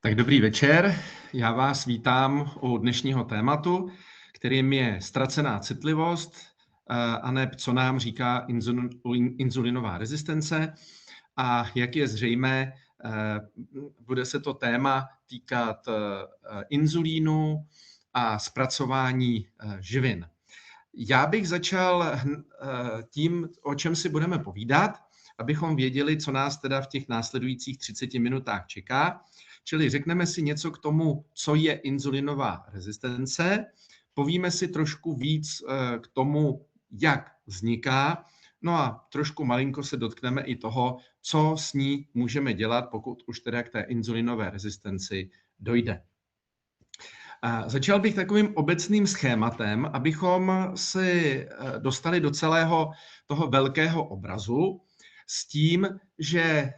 Tak dobrý večer, já vás vítám u dnešního tématu, kterým je ztracená citlivost, aneb co nám říká inzulinová rezistence. A jak je zřejmé, bude se to téma týkat inzulínu a zpracování živin. Já bych začal tím, o čem si budeme povídat, abychom věděli, co nás teda v těch následujících 30 minutách čeká. Čili řekneme si něco k tomu, co je inzulinová rezistence, povíme si trošku víc k tomu, jak vzniká, no a trošku malinko se dotkneme i toho, co s ní můžeme dělat, pokud už teda k té inzulinové rezistenci dojde. Začal bych takovým obecným schématem, abychom si dostali do celého toho velkého obrazu s tím, že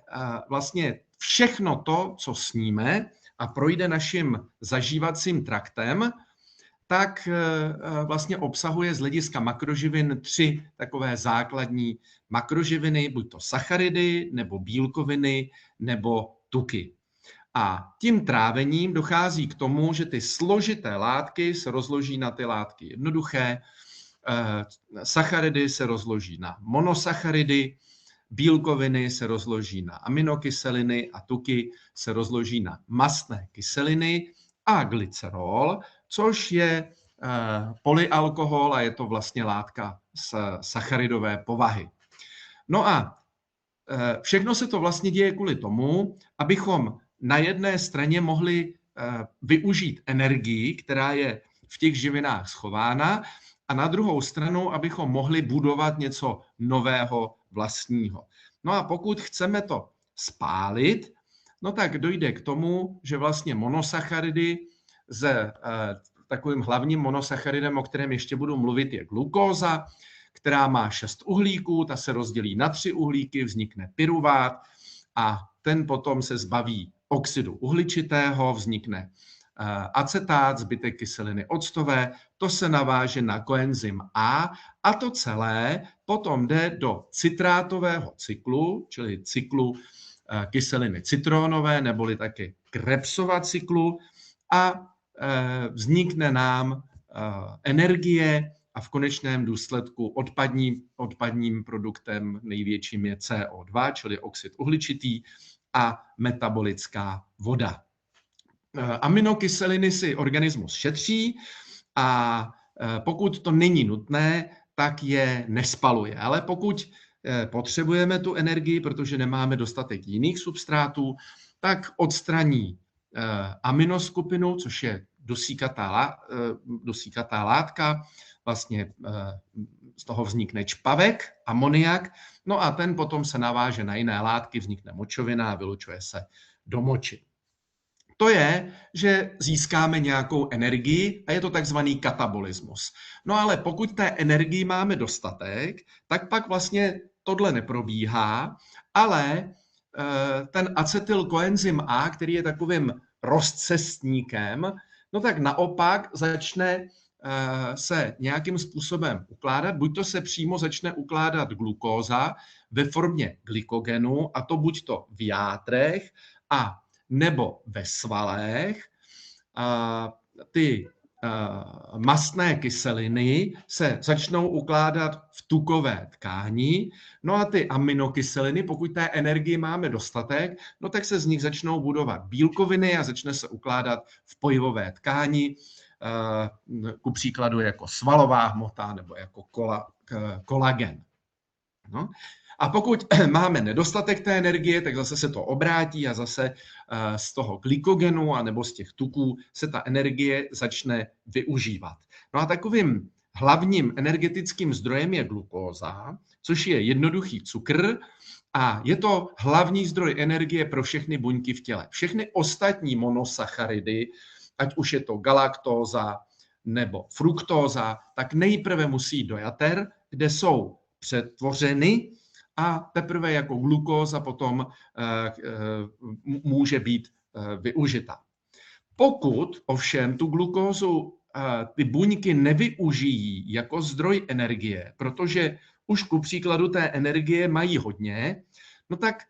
vlastně všechno to, co sníme a projde naším zažívacím traktem, tak vlastně obsahuje z hlediska makroživin 3 takové základní makroživiny, buď to sacharidy, nebo bílkoviny, nebo tuky. A tím trávením dochází k tomu, že ty složité látky se rozloží na ty látky jednoduché, sacharidy se rozloží na monosacharidy, bílkoviny se rozloží na aminokyseliny a tuky se rozloží na mastné kyseliny a glycerol, což je polyalkohol a je to vlastně látka z sacharidové povahy. No a všechno se to vlastně děje kvůli tomu, abychom na jedné straně mohli využít energii, která je v těch živinách schována, a na druhou stranu, abychom mohli budovat něco nového vlastního. No a pokud chceme to spálit, no tak dojde k tomu, že vlastně monosacharidy takovým hlavním monosacharidem, o kterém ještě budu mluvit, je glukóza, která má 6 uhlíků, ta se rozdělí na 3 uhlíky, vznikne pyruvát a ten potom se zbaví oxidu uhličitého, vznikne acetát, zbytek kyseliny octové, to se naváže na koenzym a to celé potom jde do citrátového cyklu, čili cyklu kyseliny citronové, neboli taky Krebsova cyklu, a vznikne nám energie a v konečném důsledku odpadním produktem největším je CO2, čili oxid uhličitý, a metabolická voda. Aminokyseliny si organismus šetří a pokud to není nutné, tak je nespaluje. Ale pokud potřebujeme tu energii, protože nemáme dostatek jiných substrátů, tak odstraní aminoskupinu, což je dusíkatá látka, vlastně z toho vznikne čpavek, amoniak, no a ten potom se naváže na jiné látky, vznikne močovina a vylučuje se do moči. To je, že získáme nějakou energii a je to takzvaný katabolismus. No ale pokud té energii máme dostatek, tak pak vlastně tohle neprobíhá, ale ten acetylkoenzym A, který je takovým rozcestníkem, no tak naopak začne se nějakým způsobem ukládat, buď to se přímo začne ukládat glukóza ve formě glykogenu, a to buď to v játrech a nebo ve svalech. Ty mastné kyseliny se začnou ukládat v tukové tkáni, no a ty aminokyseliny, pokud té energie máme dostatek, no tak se z nich začnou budovat bílkoviny a začne se ukládat v pojivové tkáni, ku příkladu jako svalová hmota nebo jako kolagen. No. A pokud máme nedostatek té energie, tak zase se to obrátí a zase z toho glykogenu a nebo z těch tuků se ta energie začne využívat. No a takovým hlavním energetickým zdrojem je glukóza, což je jednoduchý cukr a je to hlavní zdroj energie pro všechny buňky v těle. Všechny ostatní monosacharidy, ať už je to galaktóza nebo fruktóza, tak nejprve musí do jater, kde jsou přetvořeny a teprve jako glukóza potom může být využita. Pokud ovšem tu glukózu ty buňky nevyužijí jako zdroj energie, protože už ku příkladu té energie mají hodně, no tak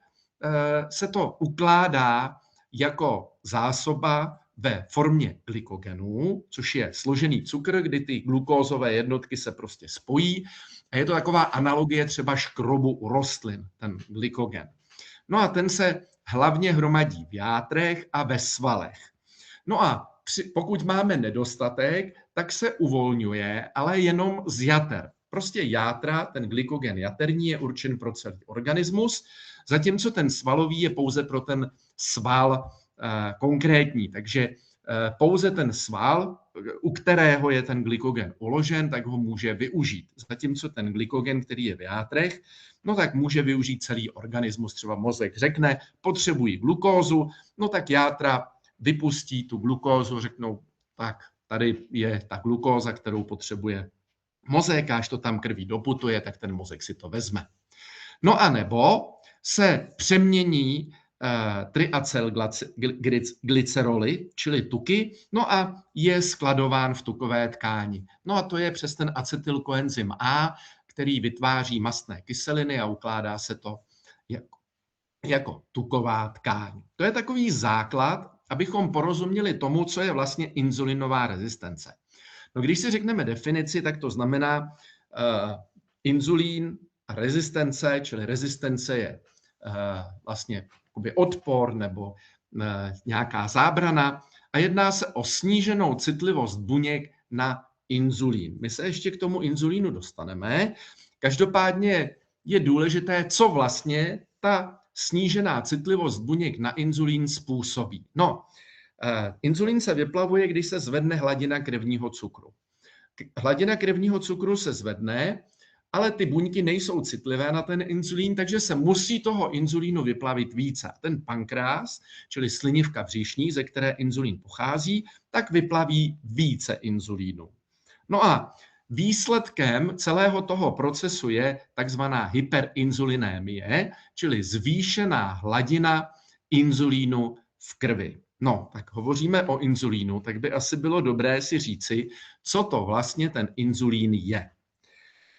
se to ukládá jako zásoba ve formě glykogenu, což je složený cukr, kdy ty glukózové jednotky se prostě spojí. A je to taková analogie třeba škrobu u rostlin, ten glykogen. No a ten se hlavně hromadí v játrech a ve svalech. No a pokud máme nedostatek, tak se uvolňuje, ale jenom z jater. Prostě játra, ten glykogen jaterní je určen pro celý organismus, zatímco ten svalový je pouze pro ten sval konkrétní. Takže pouze ten sval, u kterého je ten glykogen uložen, tak ho může využít. Zatímco ten glykogen, který je v játrech, no tak může využít celý organismus. Třeba mozek řekne, potřebují glukózu, no tak játra vypustí tu glukózu, řeknou, tak tady je ta glukóza, kterou potřebuje mozek, až to tam krví doputuje, tak ten mozek si to vezme. No a nebo se přemění triacylglyceroly, čili tuky, no a je skladován v tukové tkáni. No a to je přes ten acetylkoenzym A, který vytváří mastné kyseliny a ukládá se to jako tuková tkáň. To je takový základ, abychom porozuměli tomu, co je vlastně inzulinová rezistence. No, když si řekneme definici, tak to znamená inzulín a rezistence, čili rezistence je vlastně odpor nebo nějaká zábrana a jedná se o sníženou citlivost buněk na inzulín. My se ještě k tomu inzulínu dostaneme. Každopádně je důležité, co vlastně ta snížená citlivost buněk na inzulín způsobí. No, inzulín se vyplavuje, když se zvedne hladina krevního cukru. Hladina krevního cukru se zvedne, ale ty buňky nejsou citlivé na ten inzulín, takže se musí toho inzulínu vyplavit více. Ten pankreas, čili slinivka břišní, ze které inzulín pochází, tak vyplaví více inzulínu. No a výsledkem celého toho procesu je takzvaná hyperinzulinémie, čili zvýšená hladina inzulínu v krvi. No, tak hovoříme o inzulínu, tak by asi bylo dobré si říci, co to vlastně ten inzulín je.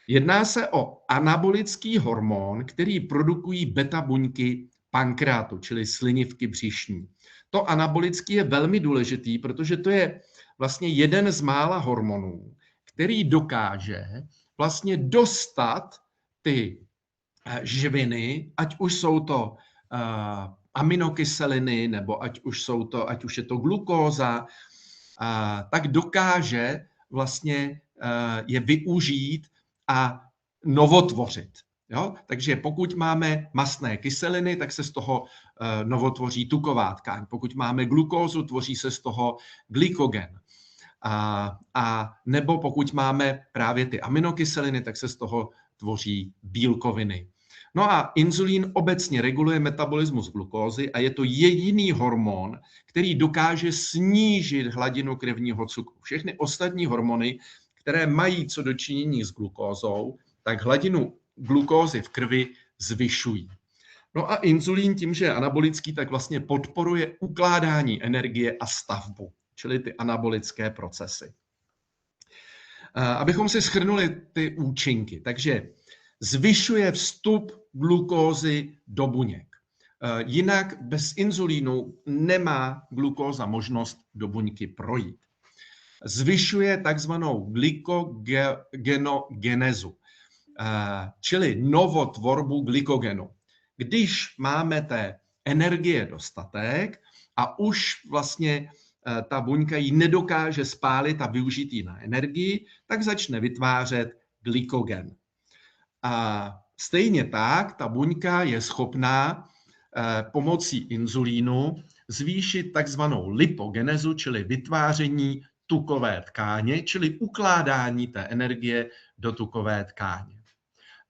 Jedná se o anabolický hormon, který produkují beta buňky pankreatu, čili slinivky břišní. To anabolický je velmi důležitý, protože to je vlastně jeden z mála hormonů, který dokáže vlastně dostat ty živiny, ať už jsou to aminokyseliny, nebo ať už je to glukóza, tak dokáže vlastně je využít a novotvořit. Jo? Takže pokud máme mastné kyseliny, tak se z toho novotvoří tuková tkáň. Pokud máme glukózu, tvoří se z toho glykogen. A nebo pokud máme právě ty aminokyseliny, tak se z toho tvoří bílkoviny. No a inzulín obecně reguluje metabolismus glukózy a je to jediný hormon, který dokáže snížit hladinu krevního cukru. Všechny ostatní hormony, které mají co do činění s glukózou, tak hladinu glukózy v krvi zvyšují. No a inzulín tím, že je anabolický, tak vlastně podporuje ukládání energie a stavbu, čili ty anabolické procesy. Abychom si shrnuli ty účinky, takže zvyšuje vstup glukózy do buněk. Jinak bez inzulínu nemá glukóza možnost do buňky projít. Zvyšuje takzvanou glykogenogenezu, čili novotvorbu glykogenu. Když máme té energie dostatek a už vlastně ta buňka ji nedokáže spálit a využít ji na energii, tak začne vytvářet glykogen. A stejně tak ta buňka je schopná pomocí inzulínu zvýšit takzvanou lipogenezu, čili vytváření tukové tkáně, čili ukládání té energie do tukové tkáně.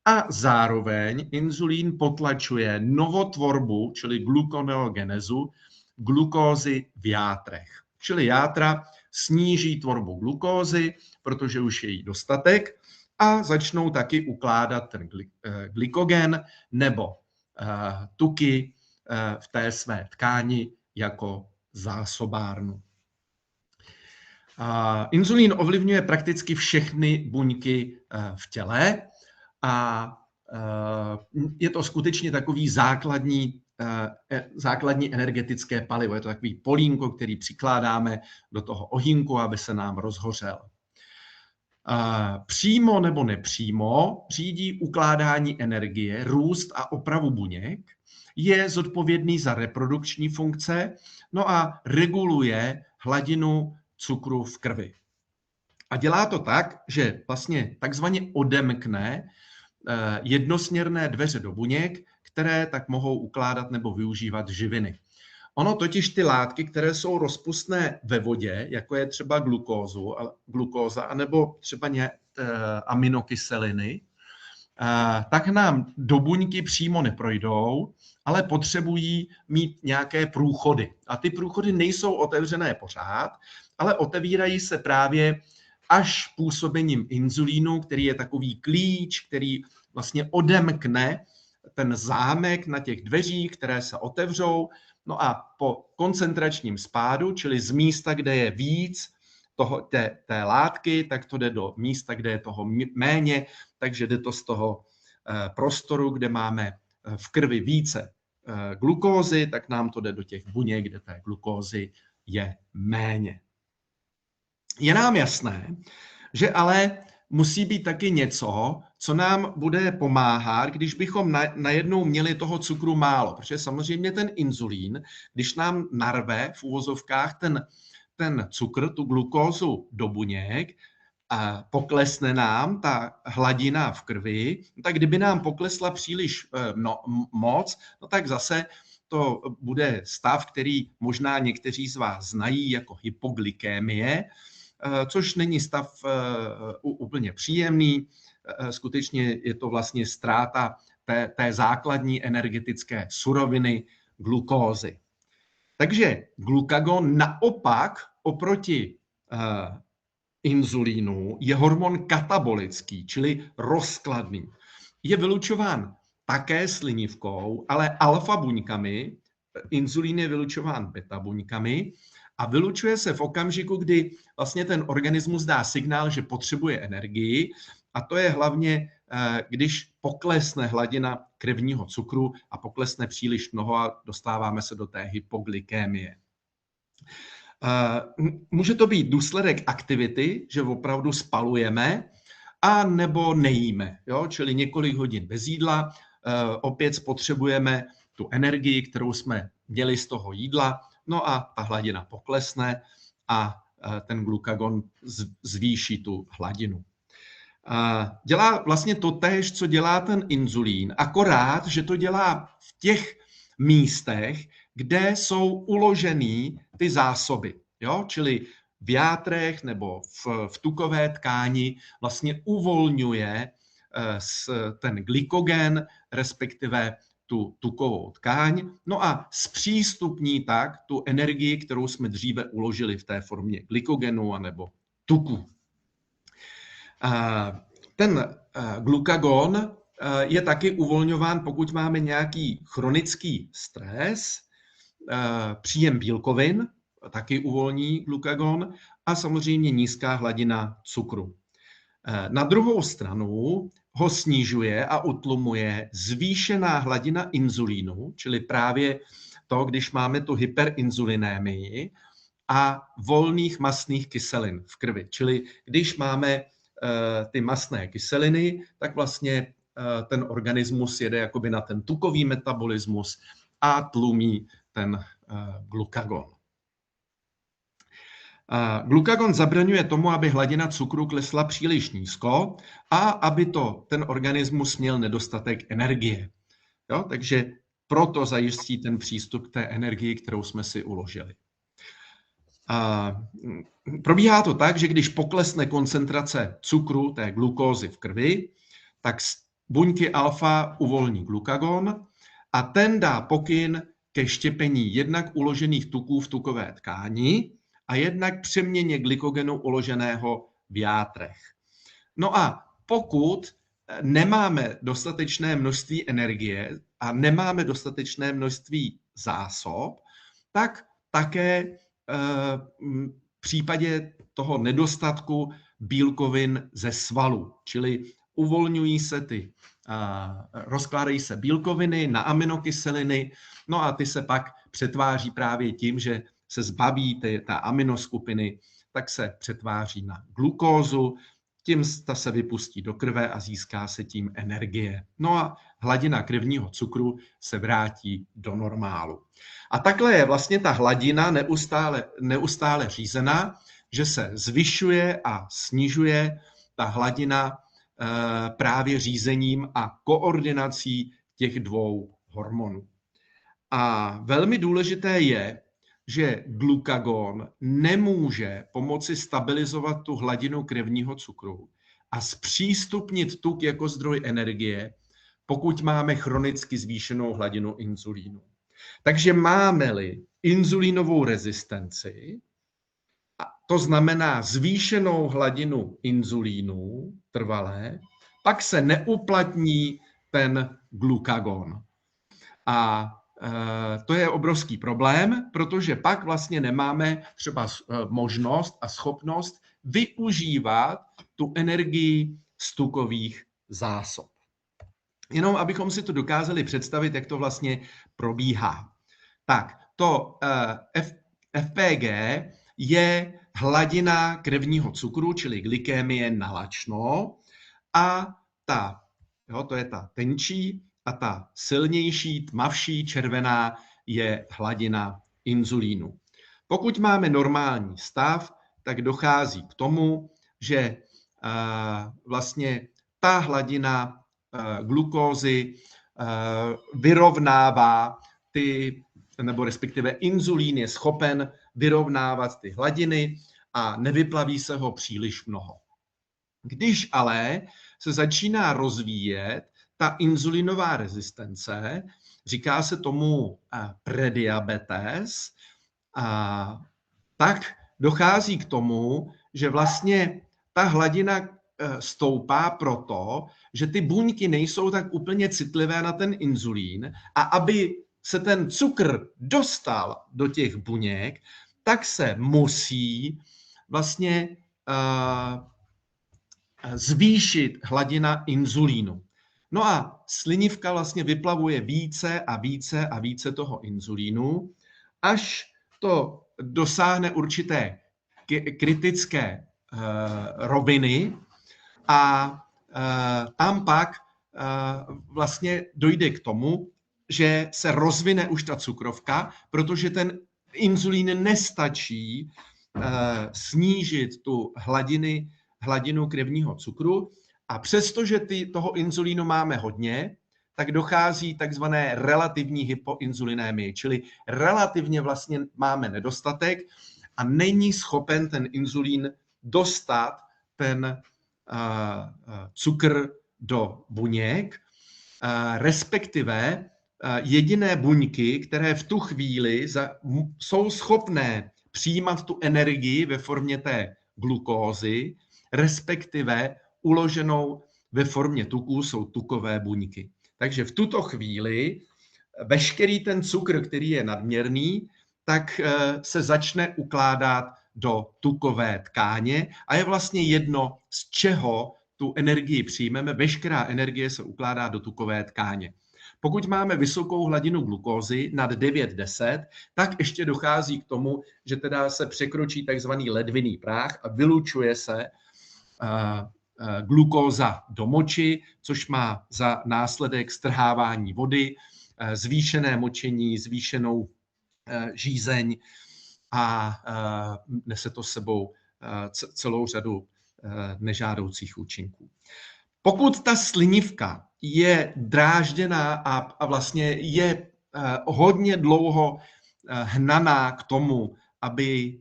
A zároveň inzulín potlačuje novotvorbu, čili gluconeogenezu, glukózy v játrech. Čili játra sníží tvorbu glukózy, protože už je jí dostatek, a začnou taky ukládat ten glykogen nebo tuky v té své tkáni jako zásobárnu. Inzulín ovlivňuje prakticky všechny buňky v těle a je to skutečně takový základní základní energetické palivo. Je to takový polínko, který přikládáme do toho ohýnku, aby se nám rozhořel. Přímo nebo nepřímo řídí ukládání energie, růst a opravu buněk, je zodpovědný za reprodukční funkce, no a reguluje hladinu cukru v krvi. A dělá to tak, že vlastně takzvaně odemkne jednosměrné dveře do buněk, které tak mohou ukládat nebo využívat živiny. Ono totiž ty látky, které jsou rozpustné ve vodě, jako je třeba glukóza, anebo třeba aminokyseliny, tak nám do buňky přímo neprojdou, ale potřebují mít nějaké průchody. A ty průchody nejsou otevřené pořád, ale otevírají se právě až působením inzulínu, který je takový klíč, který vlastně odemkne ten zámek na těch dveřích, které se otevřou. No a po koncentračním spádu, čili z místa, kde je víc té látky, tak to jde do místa, kde je toho méně, takže jde to z toho prostoru, kde máme v krvi více glukózy, tak nám to jde do těch buněk, kde té glukózy je méně. Je nám jasné, že ale musí být taky něco, co nám bude pomáhat, když bychom najednou měli toho cukru málo. Protože samozřejmě ten inzulín, když nám narve v uvozovkách ten cukr, tu glukózu do buněk, a poklesne nám ta hladina v krvi, tak kdyby nám poklesla příliš moc, no tak zase to bude stav, který možná někteří z vás znají jako hypoglykémie, což není stav úplně příjemný. Skutečně je to vlastně ztráta té základní energetické suroviny glukózy. Takže glukagon naopak oproti inzulínu je hormon katabolický, čili rozkladný. Je vylučován také slinivkou, ale alfa buňkami, inzulín je vylučován beta buňkami a vylučuje se v okamžiku, kdy vlastně ten organismus dá signál, že potřebuje energii, a to je hlavně, když poklesne hladina krevního cukru a poklesne příliš mnoho a dostáváme se do té hypoglykémie. Může to být důsledek aktivity, že opravdu spalujeme, a nebo nejíme, jo? Čili několik hodin bez jídla, opět spotřebujeme tu energii, kterou jsme měli z toho jídla, no a ta hladina poklesne a ten glukagon zvýší tu hladinu. Dělá vlastně to též, co dělá ten inzulín, akorát, že to dělá v těch místech, kde jsou uložený ty zásoby. Jo? Čili v játrech nebo v tukové tkáni vlastně uvolňuje ten glykogen, respektive tu tukovou tkáň, no a zpřístupní tak tu energii, kterou jsme dříve uložili v té formě glykogenu anebo tuku. Ten glukagon je taky uvolňován, pokud máme nějaký chronický stres, příjem bílkovin taky uvolní glukagon a samozřejmě nízká hladina cukru. Na druhou stranu ho snižuje a utlumuje zvýšená hladina inzulínu, čili právě to, když máme tu hyperinzulinémii a volných mastných kyselin v krvi. Čili když máme ty mastné kyseliny, tak vlastně ten organismus jede jakoby na ten tukový metabolismus a tlumí ten glukagon. Glukagon zabraňuje tomu, aby hladina cukru klesla příliš nízko a aby ten organismus měl nedostatek energie. Jo? Takže proto zajistí ten přístup k té energii, kterou jsme si uložili. Probíhá to tak, že když poklesne koncentrace cukru, té glukózy v krvi, tak buňky alfa uvolní glukagon a ten dá pokyn ke štěpení jednak uložených tuků v tukové tkáni a jednak přeměně glykogenu uloženého v játrech. No a pokud nemáme dostatečné množství energie a nemáme dostatečné množství zásob, tak také v případě toho nedostatku bílkovin ze svalů, čili uvolňují se rozkládají se bílkoviny na aminokyseliny, no a ty se pak přetváří právě tím, že se zbaví ta aminoskupiny, tak se přetváří na glukózu, tím ta se vypustí do krve a získá se tím energie. No a hladina krevního cukru se vrátí do normálu. A takhle je vlastně ta hladina neustále řízená, že se zvyšuje a snižuje ta hladina právě řízením a koordinací těch dvou hormonů. A velmi důležité je, že glukagon nemůže pomoci stabilizovat tu hladinu krevního cukru a zpřístupnit tuk jako zdroj energie, pokud máme chronicky zvýšenou hladinu inzulínu. Takže máme-li inzulínovou rezistenci, to znamená zvýšenou hladinu inzulínu trvalé, pak se neuplatní ten glukagon. A to je obrovský problém, protože pak vlastně nemáme třeba možnost a schopnost využívat tu energii z tukových zásob. Jenom abychom si to dokázali představit, jak to vlastně probíhá. Tak, to FPG je hladina krevního cukru, čili glykémie na lačno, a to je ta tenčí, a ta silnější, tmavší, červená je hladina inzulínu. Pokud máme normální stav, tak dochází k tomu, že vlastně ta hladina glukózy vyrovnává nebo respektive inzulín je schopen vyrovnávat ty hladiny a nevyplaví se ho příliš mnoho. Když ale se začíná rozvíjet ta inzulinová rezistence, říká se tomu prediabetes, tak dochází k tomu, že vlastně ta hladina stoupá proto, že ty buňky nejsou tak úplně citlivé na ten inzulín a aby se ten cukr dostal do těch buněk, tak se musí vlastně zvýšit hladina inzulínu. No a slinivka vlastně vyplavuje více a více a více toho inzulínu, až to dosáhne určité kritické roviny a tam pak vlastně dojde k tomu, že se rozvine už ta cukrovka, protože ten inzulín nestačí snížit tu hladinu krevního cukru. A přestože toho inzulínu máme hodně, tak dochází takzvané relativní hypoinzulinémii, čili relativně vlastně máme nedostatek a není schopen ten inzulín dostat ten cukr do buněk, respektive jediné buňky, které v tu chvíli jsou schopné přijímat tu energii ve formě té glukózy, respektive uloženou ve formě tuků, jsou tukové buňky. Takže v tuto chvíli veškerý ten cukr, který je nadměrný, tak se začne ukládat do tukové tkáně a je vlastně jedno, z čeho tu energii přijmeme. Veškerá energie se ukládá do tukové tkáně. Pokud máme vysokou hladinu glukózy nad 9-10, tak ještě dochází k tomu, že teda se překročí takzvaný ledviný práh a vylučuje se glukóza do moči, což má za následek strhávání vody, zvýšené močení, zvýšenou žízeň a nese to s sebou celou řadu nežádoucích účinků. Pokud ta slinivka je drážděná a vlastně je hodně dlouho hnaná k tomu, aby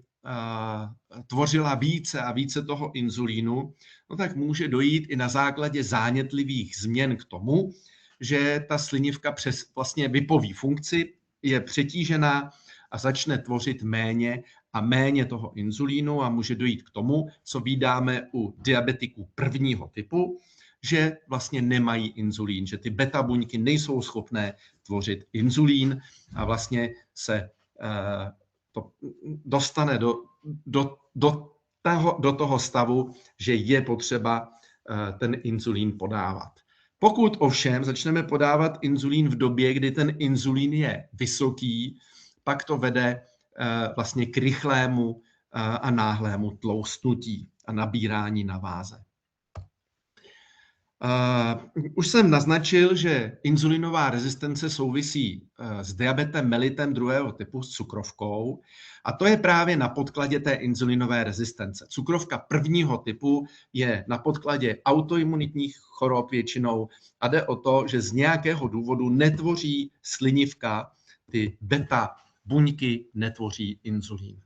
tvořila více a více toho inzulínu, no tak může dojít i na základě zánětlivých změn k tomu, že ta slinivka vlastně vypoví funkci, je přetížená a začne tvořit méně a méně toho inzulínu a může dojít k tomu, co vídáme u diabetiků prvního typu, že vlastně nemají inzulín, že ty beta buňky nejsou schopné tvořit inzulín a vlastně se to dostane do toho stavu, že je potřeba ten inzulín podávat. Pokud ovšem začneme podávat inzulín v době, kdy ten inzulín je vysoký, pak to vede vlastně k rychlému a náhlému tloustnutí a nabírání na váze. Už jsem naznačil, že inzulinová rezistence souvisí s diabetem mellitus druhého typu, s cukrovkou, a to je právě na podkladě té inzulinové rezistence. Cukrovka prvního typu je na podkladě autoimunitních chorob většinou a jde o to, že z nějakého důvodu netvoří slinivka, ty beta buňky netvoří inzulín.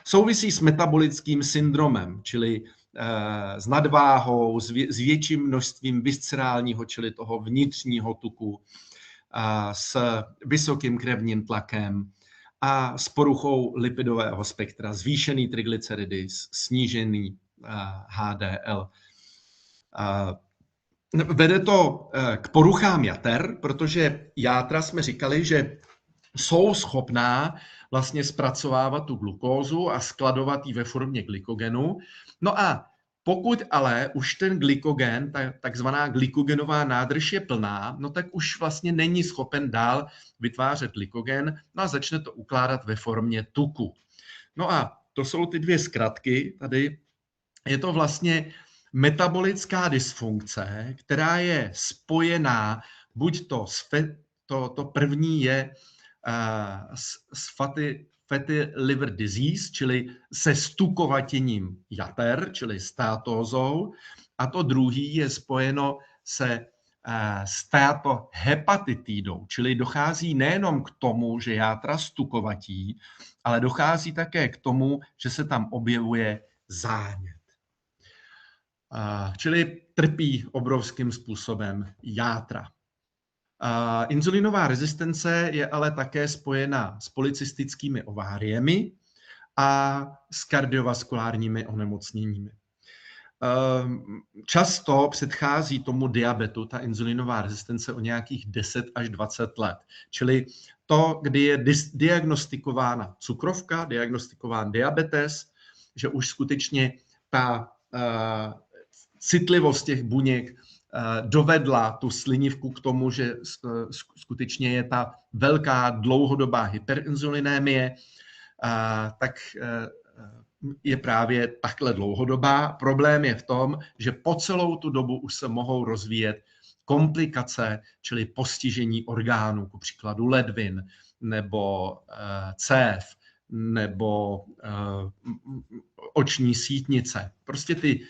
Souvisí s metabolickým syndromem, čili s nadváhou, s větším množstvím viscerálního, čili toho vnitřního tuku, s vysokým krevním tlakem a s poruchou lipidového spektra, zvýšený triglyceridis, snížený HDL. Vede to k poruchám jater, protože játra jsme říkali, že jsou schopná vlastně zpracovávat tu glukózu a skladovat ji ve formě glykogenu. No a pokud ale už ten glykogen, takzvaná glykogenová nádrž je plná, no tak už vlastně není schopen dál vytvářet glykogen, no a začne to ukládat ve formě tuku. No a to jsou ty dvě zkratky tady. Je to vlastně metabolická dysfunkce, která je spojená buď to první je s fatty liver disease, čili se stukovatěním jater, čili státózou, a to druhý je spojeno se státohepatitidou, čili dochází nejenom k tomu, že játra stukovatí, ale dochází také k tomu, že se tam objevuje zánět. Čili trpí obrovským způsobem játra. Inzulinová rezistence je ale také spojena s polycystickými ováriemi a s kardiovaskulárními onemocněními. Často předchází tomu diabetu ta inzulinová rezistence o nějakých 10 až 20 let. Čili to, kdy je diagnostikována cukrovka, diagnostikován diabetes, že už skutečně ta citlivost těch buněk dovedla tu slinivku k tomu, že skutečně je ta velká dlouhodobá hyperinzulinémie, tak je právě takhle dlouhodobá. Problém je v tom, že po celou tu dobu už se mohou rozvíjet komplikace, čili postižení orgánů, ku příkladu ledvin nebo cév nebo oční sítnice. Prostě ty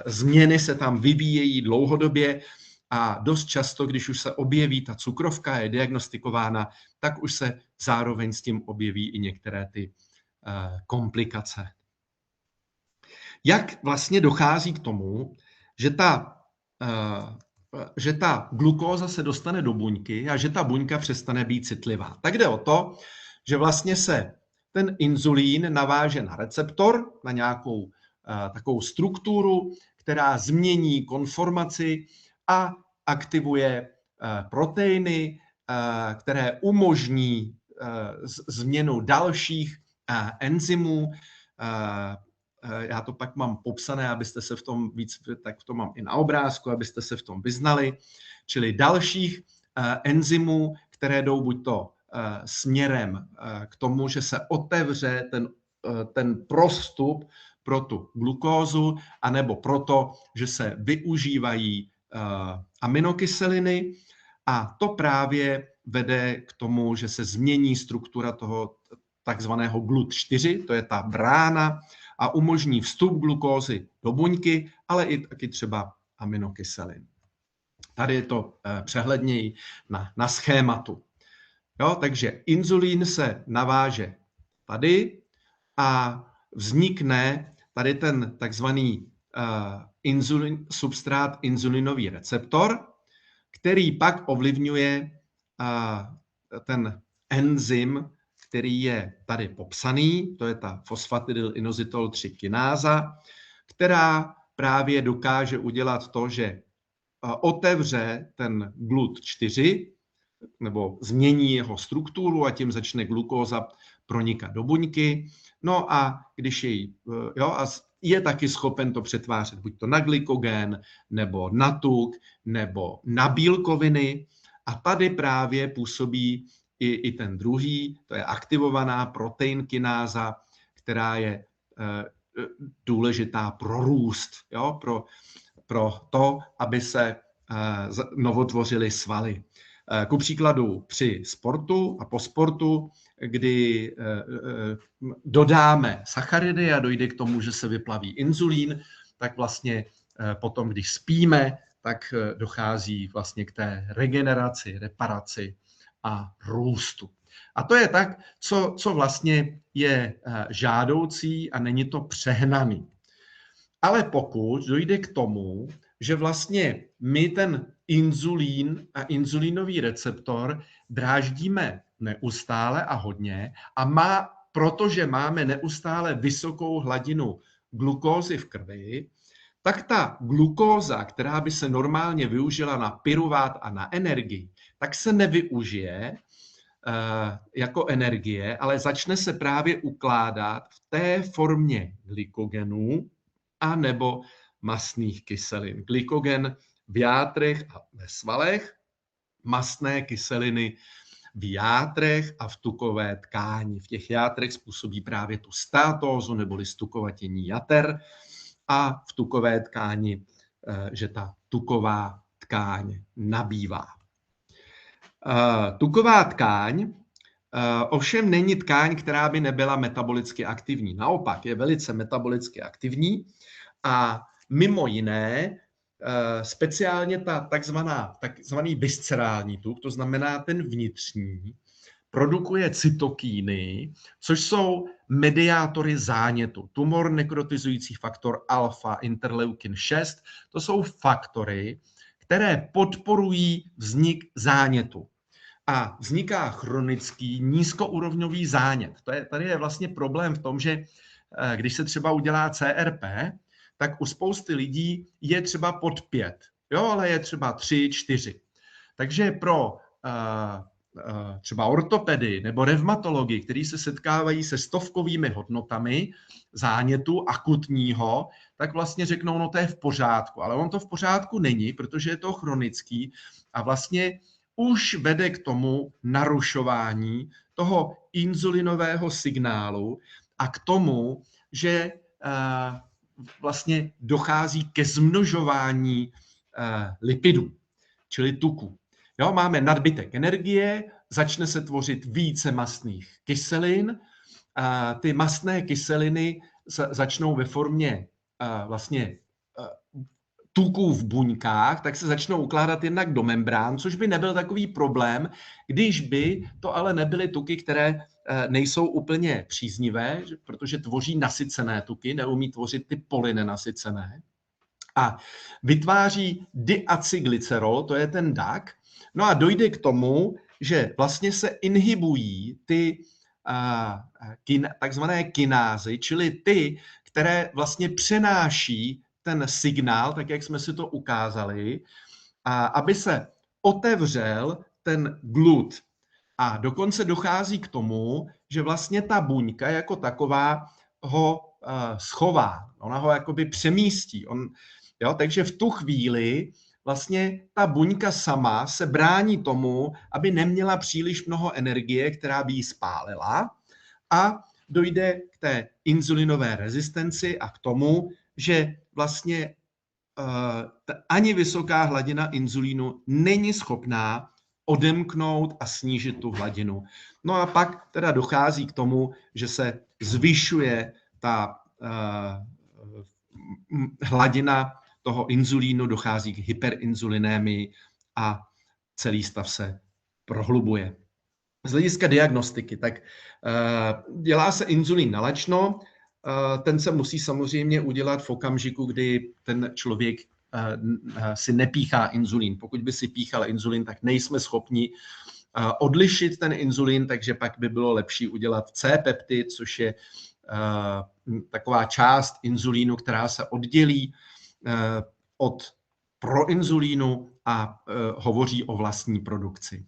změny se tam vyvíjejí dlouhodobě a dost často, když už se objeví ta cukrovka, je diagnostikována, tak už se zároveň s tím objeví i některé ty komplikace. Jak vlastně dochází k tomu, že ta glukóza se dostane do buňky a že ta buňka přestane být citlivá? Tak jde o to, že vlastně se ten inzulín naváže na receptor, na nějakou takovou strukturu, která změní konformaci a aktivuje proteiny, které umožní změnu dalších enzymů. Já to pak mám popsané, abyste se v tom víc, tak to mám i na obrázku, abyste se v tom vyznali, čili dalších enzymů, které jdou buď to směrem k tomu, že se otevře ten prostup pro tu glukózu, anebo proto, že se využívají aminokyseliny, a to právě vede k tomu, že se změní struktura toho takzvaného GLUT4, to je ta brána, a umožní vstup glukózy do buňky, ale i taky třeba aminokyselin. Tady je to přehledněji na schématu. Jo, takže inzulín se naváže tady a vznikne tady ten takzvaný substrát inzulinový receptor, který pak ovlivňuje ten enzym, který je tady popsaný, to je ta fosfatidylinozytol 3 kináza, která právě dokáže udělat to, že otevře ten GLUT4, nebo změní jeho strukturu a tím začne glukóza pronikat do buňky. No a když je taky schopen to přetvářet buď to na glykogen, nebo na tuk, nebo na bílkoviny. A tady právě působí i ten druhý, to je aktivovaná proteinkináza, která je důležitá pro růst, jo? Pro to, aby se novotvořily svaly. Ku příkladu při sportu a po sportu, kdy dodáme sacharidy a dojde k tomu, že se vyplaví inzulín, tak vlastně potom, když spíme, tak dochází vlastně k té regeneraci, reparaci a růstu. A to je tak, co vlastně je žádoucí a není to přehnaný. Ale pokud dojde k tomu, že vlastně my ten inzulín a inzulínový receptor dráždíme neustále a hodně a protože máme neustále vysokou hladinu glukózy v krvi, tak ta glukóza, která by se normálně využila na pyruvát a na energii, tak se nevyužije jako energie, ale začne se právě ukládat v té formě glykogenu a nebo mastných kyselin. Glykogen v játrech a ve svalech, mastné kyseliny v játrech a v tukové tkáni. V těch játrech způsobí právě tu státózu neboli stukovatění jater a v tukové tkáni, že ta tuková tkáň nabývá. Tuková tkáň ovšem není tkáň, která by nebyla metabolicky aktivní. Naopak je velice metabolicky aktivní a mimo jiné speciálně ta takzvaný viscerální tuk, to znamená ten vnitřní, produkuje cytokíny, což jsou mediátory zánětu. Tumor nekrotizující faktor alfa, interleukin 6, to jsou faktory, které podporují vznik zánětu. A vzniká chronický nízkoúrovňový zánět. Tady je vlastně problém v tom, že když se třeba udělá CRP, tak u spousty lidí je třeba pod 5, jo, ale je třeba 3, 4. Takže pro třeba ortopedy nebo revmatology, kteří se setkávají se stovkovými hodnotami zánětu akutního, tak vlastně řeknou, no to je v pořádku. Ale on to v pořádku není, protože je to chronický a vlastně už vede k tomu narušování toho inzulinového signálu a k tomu, že vlastně dochází ke zmnožování lipidů, čili tuku. Jo, máme nadbytek energie, začne se tvořit více mastných kyselin. Ty mastné kyseliny začnou ve formě vlastně tuků v buňkách, tak se začnou ukládat jednak do membrán, což by nebyl takový problém, když by to ale nebyly tuky, které nejsou úplně příznivé, protože tvoří nasycené tuky, neumí tvořit ty polynenasycené. A vytváří diacylglycerol, to je ten DAC. No a dojde k tomu, že vlastně se inhibují ty takzvané kinázy, čili ty, které vlastně přenáší ten signál, tak jak jsme si to ukázali, a aby se otevřel ten glut. A dokonce dochází k tomu, že vlastně ta buňka jako taková ho schová. Ona ho jakoby přemístí. Takže v tu chvíli vlastně ta buňka sama se brání tomu, aby neměla příliš mnoho energie, která by ji spálila, a dojde k té inzulinové rezistenci a k tomu, že vlastně ani vysoká hladina inzulínu není schopná odemknout a snížit tu hladinu. No a pak teda dochází k tomu, že se zvyšuje ta hladina toho inzulínu, dochází k hyperinzulinémii a celý stav se prohlubuje. Z hlediska diagnostiky, tak dělá se inzulín nalačno, ten se musí samozřejmě udělat v okamžiku, kdy ten člověk si nepíchá inzulín. Pokud by si píchal inzulín, tak nejsme schopni odlišit ten inzulín, takže pak by bylo lepší udělat C-peptid, což je taková část inzulínu, která se oddělí od proinzulínu a hovoří o vlastní produkci.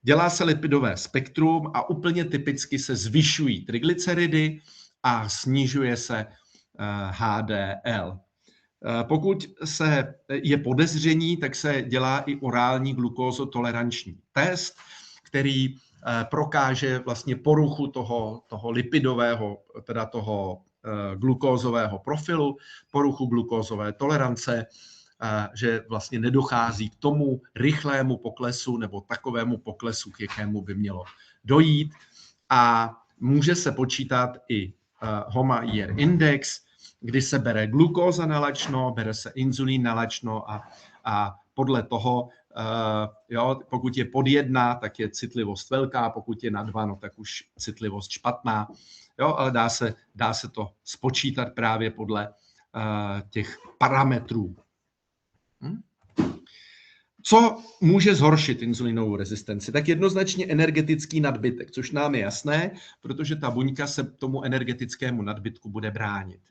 Dělá se lipidové spektrum a úplně typicky se zvyšují triglyceridy a snižuje se HDL. Pokud je podezření, tak se dělá i orální glukózotoleranční test, který prokáže vlastně poruchu toho lipidového, teda toho glukózového profilu, poruchu glukózové tolerance, že vlastně nedochází k tomu rychlému poklesu nebo takovému poklesu, k jakému by mělo dojít. A může se počítat i HOMA-IR index, kdy se bere glukóza na lačno, bere se inzulín na lačno a podle toho, pokud je pod 1, tak je citlivost velká, pokud je na 2, no, tak už citlivost špatná. Ale dá se to spočítat právě podle těch parametrů. Co může zhoršit inzulínovou rezistenci? Tak jednoznačně energetický nadbytek, což nám je jasné, protože ta buňka se tomu energetickému nadbytku bude bránit.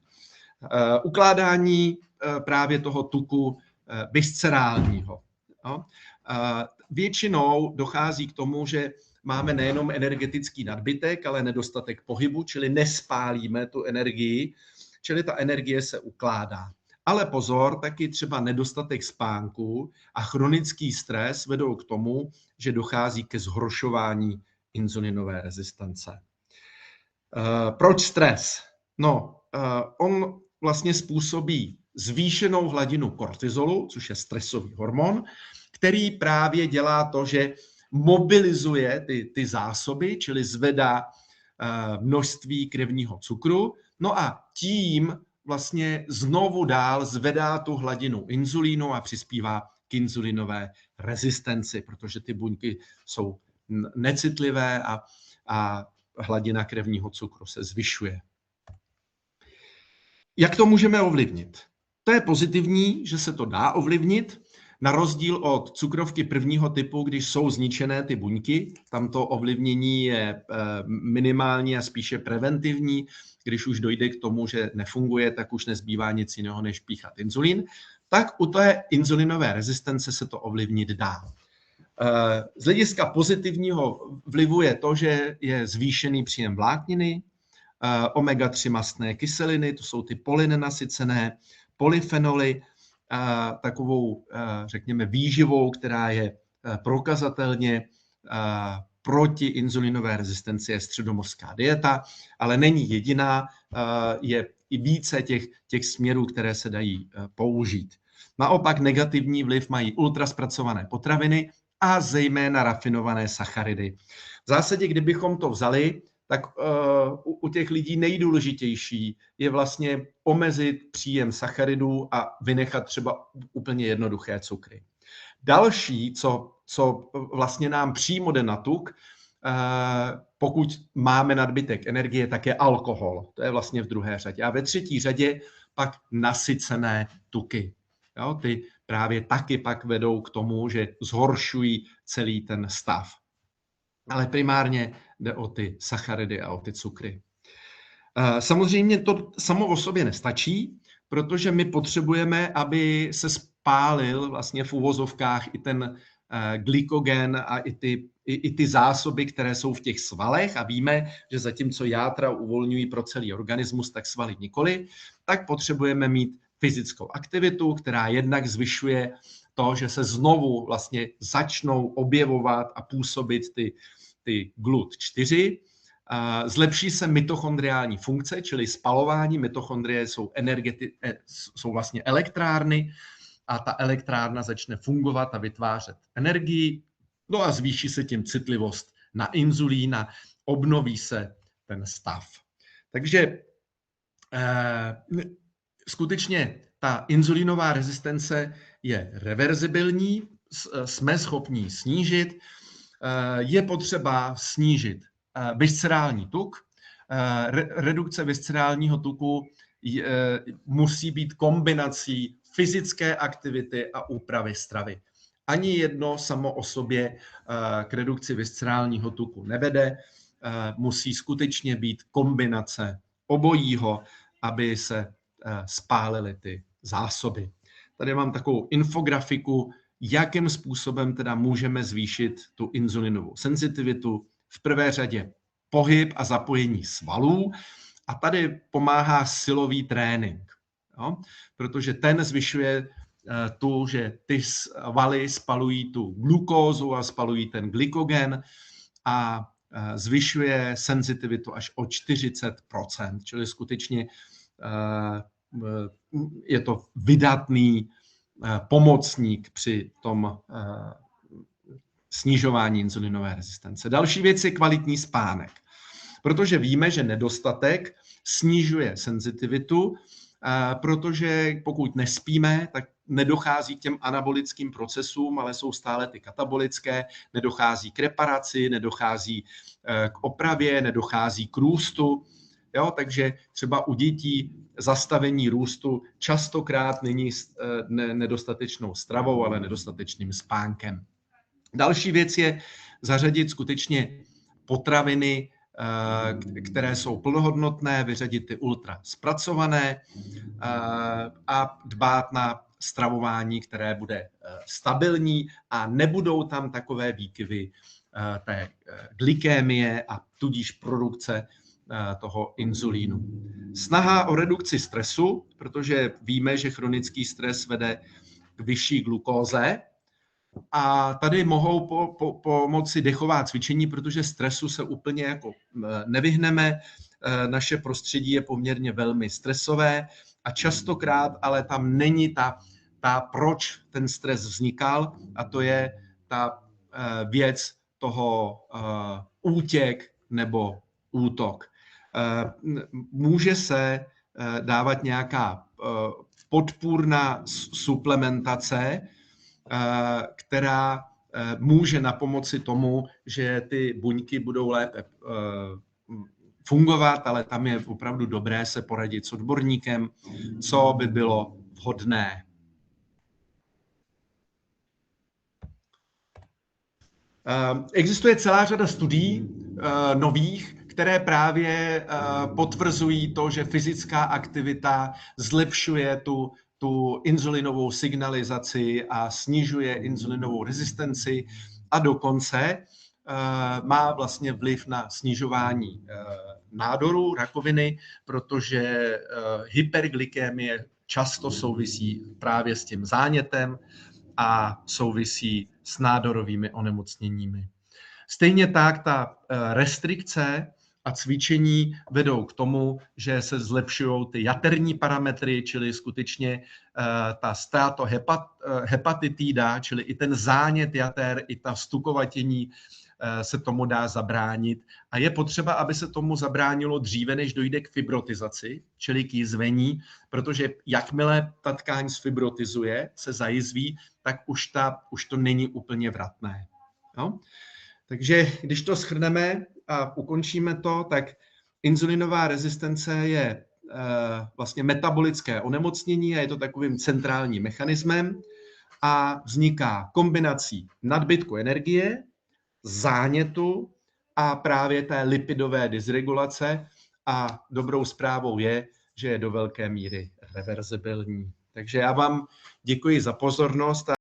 Ukládání právě toho tuku viscerálního. Většinou dochází k tomu, že máme nejenom energetický nadbytek, ale nedostatek pohybu, čili nespálíme tu energii, čili ta energie se ukládá. Ale pozor, taky třeba nedostatek spánku a chronický stres vedou k tomu, že dochází ke zhoršování inzulinové rezistence. Proč stres? No, on vlastně způsobí zvýšenou hladinu kortizolu, což je stresový hormon, který právě dělá to, že mobilizuje ty zásoby, čili zvedá množství krevního cukru, no a tím vlastně znovu dál zvedá tu hladinu inzulínu a přispívá k inzulinové rezistenci, protože ty buňky jsou necitlivé a hladina krevního cukru se zvyšuje. Jak to můžeme ovlivnit? To je pozitivní, že se to dá ovlivnit, na rozdíl od cukrovky prvního typu, když jsou zničené ty buňky, tam to ovlivnění je minimální a spíše preventivní. Když už dojde k tomu, že nefunguje, tak už nezbývá nic jiného, než píchat inzulín. Tak u té inzulinové rezistence se to ovlivnit dá. Z hlediska pozitivního vlivu je to, že je zvýšený příjem vlákniny, omega-3 mastné kyseliny, to jsou ty polynenasycené, polyfenoly, takovou, řekněme, výživou, která je prokazatelně proti inzulinové rezistenci, je středomořská dieta, ale není jediná, je i více těch směrů, které se dají použít. Naopak negativní vliv mají ultraspracované potraviny a zejména rafinované sacharidy. V zásadě, kdybychom to vzali, tak u těch lidí nejdůležitější je vlastně omezit příjem sacharidů a vynechat třeba úplně jednoduché cukry. Další, co vlastně nám přímo jde na tuk, pokud máme nadbytek energie, tak je alkohol. To je vlastně v druhé řadě. A ve třetí řadě pak nasycené tuky. Jo, ty právě taky pak vedou k tomu, že zhoršují celý ten stav. Ale primárně jde o ty sacharidy a o ty cukry. Samozřejmě to samo o sobě nestačí, protože my potřebujeme, aby se spálil vlastně v uvozovkách i ten glykogen a i ty zásoby, které jsou v těch svalech, a víme, že zatímco játra uvolňují pro celý organismus, tak svaly nikoli, tak potřebujeme mít fyzickou aktivitu, která jednak zvyšuje to, že se znovu vlastně začnou objevovat a působit ty GLUT4. Zlepší se mitochondriální funkce, čili spalování. Mitochondrie jsou vlastně elektrárny a ta elektrárna začne fungovat a vytvářet energii. No a zvýší se tím citlivost na inzulín a obnoví se ten stav. Takže skutečně ta inzulínová rezistence je reverzibilní, jsme schopni snížit. Je potřeba snížit viscerální tuk. Redukce viscerálního tuku musí být kombinací fyzické aktivity a úpravy stravy. Ani jedno samo o sobě k redukci viscerálního tuku nevede. Musí skutečně být kombinace obojího, aby se spálily ty zásoby. Tady mám takovou infografiku, jakým způsobem teda můžeme zvýšit tu inzulinovou senzitivitu. V prvé řadě pohyb a zapojení svalů A tady pomáhá silový trénink, jo? Protože ten zvyšuje že ty svaly spalují tu glukózu a spalují ten glykogen a zvyšuje senzitivitu až o 40%, čili skutečně je to vydatný pomocník při tom snižování inzulinové rezistence. Další věc je kvalitní spánek, protože víme, že nedostatek snižuje senzitivitu, protože pokud nespíme, tak nedochází k těm anabolickým procesům, ale jsou stále ty katabolické, nedochází k reparaci, nedochází k opravě, nedochází k růstu. Jo, takže třeba u dětí zastavení růstu častokrát není nedostatečnou stravou, ale nedostatečným spánkem. Další věc je zařadit skutečně potraviny, které jsou plnohodnotné, vyřadit ty ultra zpracované a dbát na stravování, které bude stabilní a nebudou tam takové výkyvy té glykémie a tudíž produkce toho inzulínu. Snaha o redukci stresu, protože víme, že chronický stres vede k vyšší glukóze, a tady mohou pomoci dechová cvičení, protože stresu se úplně jako nevyhneme. Naše prostředí je poměrně velmi stresové a častokrát ale tam není ta proč ten stres vznikal, a to je ta věc toho útěk nebo útok. Může se dávat nějaká podpůrná suplementace, která může napomoci tomu, že ty buňky budou lépe fungovat, ale tam je opravdu dobré se poradit s odborníkem, co by bylo vhodné. Existuje celá řada studií nových, které právě potvrzují to, že fyzická aktivita zlepšuje tu inzulinovou signalizaci a snižuje inzulinovou rezistenci a dokonce má vlastně vliv na snižování nádoru, rakoviny, protože hyperglykémie často souvisí právě s tím zánětem a souvisí s nádorovými onemocněními. Stejně tak ta restrikce a cvičení vedou k tomu, že se zlepšují ty jaterní parametry, čili skutečně ta steatohepatitida, čili i ten zánět jater, i ta stukovatění se tomu dá zabránit. A je potřeba, aby se tomu zabránilo dříve, než dojde k fibrotizaci, čili k jizvení, protože jakmile ta tkáň sfibrotizuje, se zajizví, tak už to není úplně vratné. No? Takže když to shrneme a ukončíme to, tak inzulinová rezistence je vlastně metabolické onemocnění a je to takovým centrálním mechanismem a vzniká kombinací nadbytku energie, zánětu a právě té lipidové dysregulace a dobrou zprávou je, že je do velké míry reverzibilní. Takže já vám děkuji za pozornost.